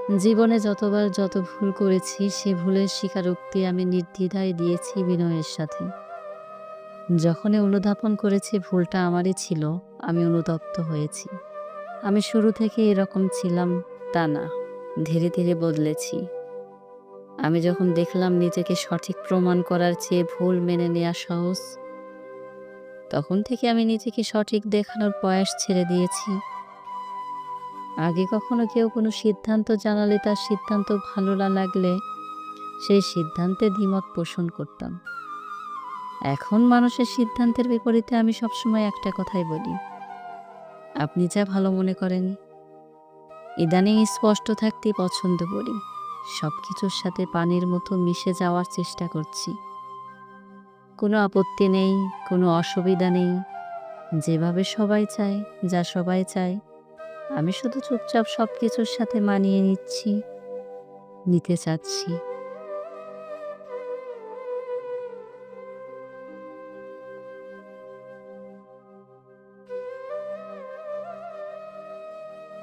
জীবনে যতবার যত ভুল করেছি সে ভুলের স্বীকারোক্তি আমি নির্দ্বিধায় দিয়েছি বিনয়ের সাথে। যখনই অনুধাবন করেছি ভুলটা আমারই ছিল, আমি অনুতপ্ত হয়েছি। আমি শুরু থেকে এরকম ছিলাম তা না, ধীরে ধীরে বদলেছি। আমি যখন দেখলাম নিজেকে সঠিক প্রমাণ করার চেয়ে ভুল মেনে নেওয়া সহজ, তখন থেকে আমি নিজেকে সঠিক দেখানোর প্রয়াস ছেড়ে দিয়েছি। আগে কখনো কেউ কোনো সিদ্ধান্ত জানালে তার সিদ্ধান্ত ভালো না লাগলে সেই সিদ্ধান্তে দ্বিমত পোষণ করতাম। এখন মানুষের সিদ্ধান্তের বিপরীতে আমি সবসময় একটা কথাই বলি, আপনি যা ভালো মনে করেন। ইদানিং স্পষ্ট থাকতেই পছন্দ করি, সবকিছুর সাথে পানির মতো মিশে যাওয়ার চেষ্টা করছি। কোনো আপত্তি নেই, কোনো অসুবিধা নেই, যেভাবে সবাই চায়, যা সবাই চায়, আমি শুধু চুপচাপ সবকিছুর সাথে মানিয়ে নিতে চাচ্ছি।